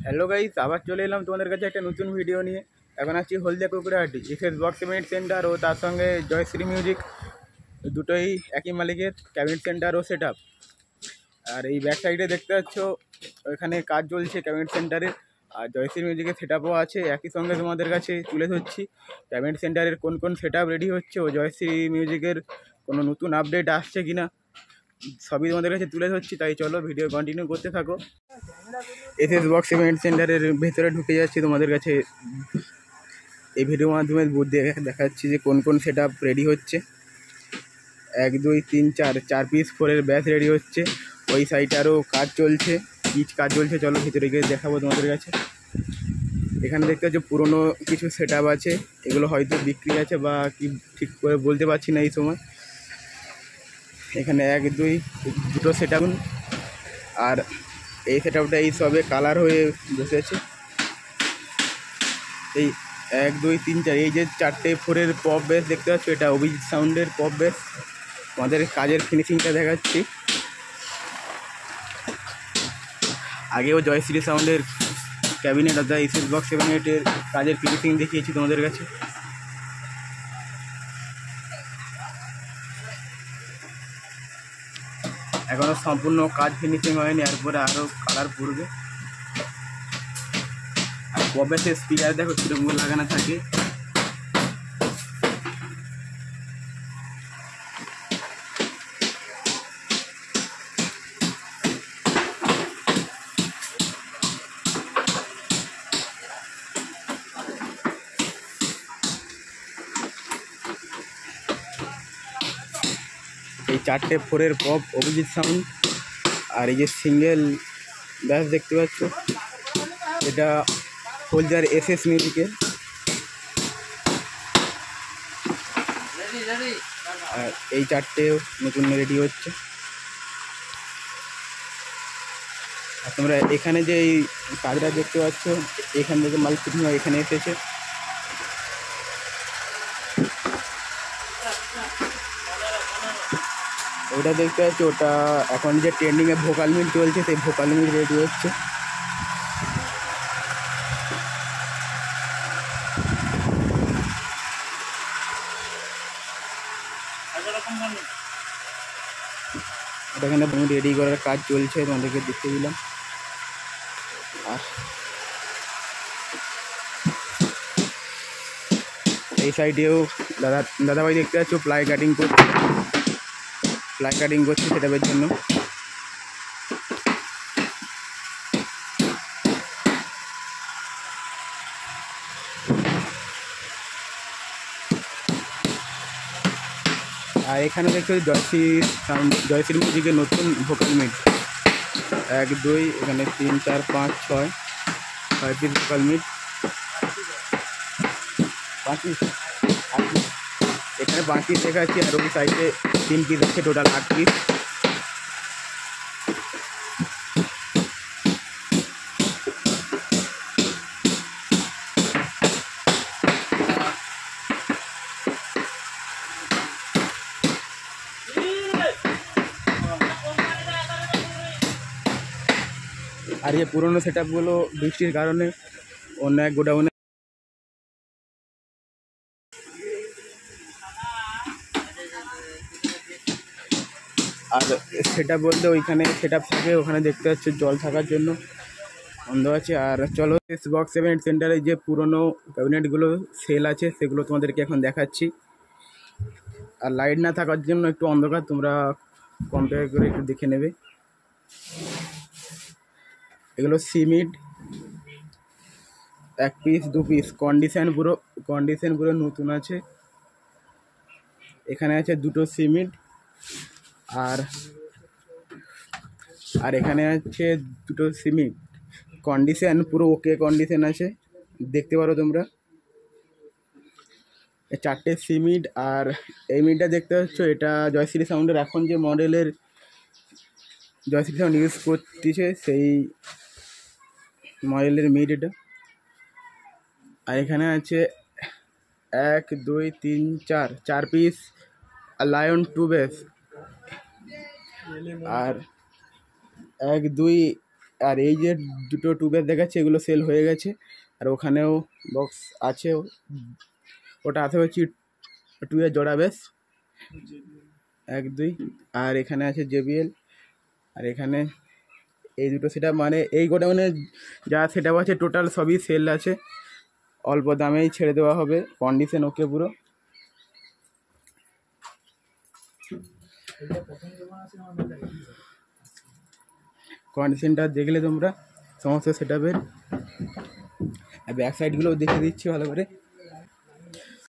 Hello guys, আবার চলে এলাম তোমাদের কাছে একটা নতুন ভিডিও নিয়ে। এখন আছি হলদিয়া কুকুরহাটি এসএস বক্স ইভেন্ট সেন্টার ও তার সঙ্গে জয়শ্রী মিউজিক, দুটোই একই মালিকের ক্যাবিনেট সেন্টার ও সেট আপ। আর এই ব্যাক সাইডে দেখতে পাচ্ছ ওখানে কাজ চলছে ক্যাবিনেট সেন্টারে, আর জয়শ্রী মিউজিকের সেট আপও আছে। একই সঙ্গে তোমাদের কাছে তুলে ধরছি ক্যাবিনেট সেন্টারের কোন কোন সেট আপ রেডি হচ্ছে ও জয়শ্রী মিউজিকের কোনো নতুন আপডেট আসছে কিনা, সবই তোমাদের কাছে তুলে ধরছি। তাই চলো ভিডিও কন্টিনিউ করতে থাকো। এসএস বক্স ইভেন্ট সেন্টারের ভেতরে ঢুকে যাচ্ছি তোমাদের কাছে। এই ভিডিওর মাধ্যমে দেখাচ্ছি যে কোন কোন সেট আপ রেডি হচ্ছে। 1 2 3 4 4 পিস ফোরের ব্যাচ রেডি হচ্ছে। ওই সাইডে আরও কাজ চলছে, কাজ চলছে। চলো ভিতরে গিয়ে দেখাবো তোমাদের কাছে। এখানে দেখতে পাচ্ছ পুরনো কিছু সেট আপ আছে, এগুলো হয়তো বিক্রি আছে বা কি ঠিক করে বলতে পারছি না এই সময়। এখানে 1 2 দুটো সেট আপ, আর এই সেট আপটা এই সবে কালার হয়ে বসেছে। এই 1 2 3 4 এই যে 4টে ফোরের পপ বেস দেখতে পাচ্ছ, এটা অভিজিৎ সাউন্ডের পপ বেস। আমাদের কাজের ফিনিশিংটা দেখাচ্ছি। আগেও জয়শ্রী সাউন্ডের ক্যাবিনেট অর্থাৎ এসএস বক্স 7-8-এর কাজের ফিনিশিং দেখিয়েছি তোমাদের কাছে। এখনও সম্পূর্ণ কাজ ফিনিশিং হয়নি, এরপরে আরও কালার পড়বে। আর পপ বেসের স্পিকার দেখো কীরকম লাগানো থাকে। এই 4টে ফোরের পপ অভিজিৎ সাউন্ড। আর এই যে সিঙ্গেল ব্যাস দেখতে পাচ্ছ, এটা হলদিয়ার এসএস মিউজিকের। আর এই 4টেও নতুন রেডি হচ্ছে। আর তোমরা এখানে যে এই কাজটা দেখতে পাচ্ছ, এখান থেকে মাল ফিটিং হয় এখানে এসেছে। ওটা দেখতে পাচ্ছ, ওটা এখন যে ট্রেন্ডিংয়ে ভোকাল মিল চলছে, সেই ভোকাল মিল রেডি হচ্ছে। এখানে রেডি করার কাজ চলছে, তোমাদেরকে দেখতে দিলাম। আর এই সাইডেও দাদাভাই দেখতে পাচ্ছ প্লাই কাটিং করছে সেটাপের জন্য। আর এখানে দেখতে জয়শ্রী মিউজিকের নতুন ভোকাল মিট 1 2 এখানে 3 4 5 6 পিস ভোকাল মিট। 5 পিস, এখানে 5 পিস দেখাচ্ছি, আর ওই সাইডে 3 পিস আছে, টোটাল 8 পিস। আর এই পুরোনো সেট আপগুলো বৃষ্টির কারণে অন্য এক গোডাউনে। আর সেট আপ বলতে ওইখানে সেট আপ থাকে, ওখানে দেখতে পাচ্ছি জল থাকার জন্য বন্ধ আছে। আর চলো এস বক্স ইভেন্ট সেন্টারে যে পুরোনো ক্যাবিনেটগুলো সেল আছে সেগুলো তোমাদেরকে এখন দেখাচ্ছি। আর লাইট না থাকার জন্য একটু অন্ধকার, তোমরা কম্পেয়ার করে একটু দেখে নেবে। এগুলো সিমিড 1 পিস 2 পিস, কন্ডিশন পুরো নতুন আছে। এখানে আছে 2টো সিমিড, আর এখানে আছে 2টো সিমিড। কন্ডিশন পুরো ওকে কন্ডিশন আছে, দেখতে পারো তোমরা। 4টে সিমিড। আর এই মিডটা দেখতে পাচ্ছ, এটা জয়শ্রী সাউন্ডের এখন যে মডেলের জয়শ্রী সাউন্ড ইউজ করতেছে সেই মডেলের মিড এটা। আর এখানে আছে 1 2 3 4 পিস লায়ন 2 বেস। আর 1 2 আর এই যে দুটো টুবের দেখাচ্ছে এগুলো সেল হয়ে গেছে। আর ওখানেও বক্স আছে, ওটা আছে হচ্ছে টুয়ের জোড়া বেশ 1 2। আর এখানে আছে JBL। আর এখানে এই দুটো সেট মানে এই গোডাউনে যা সেট আছে টোটাল সবই সেল আছে, অল্প দামেই ছেড়ে দেওয়া হবে, কন্ডিশন ওকে পুরো। কন্ডিশনটা দেখলে তোমরা সমস্ত সেট আপের। ব্যাক সাইডগুলোও দেখে দিচ্ছি ভালো করে।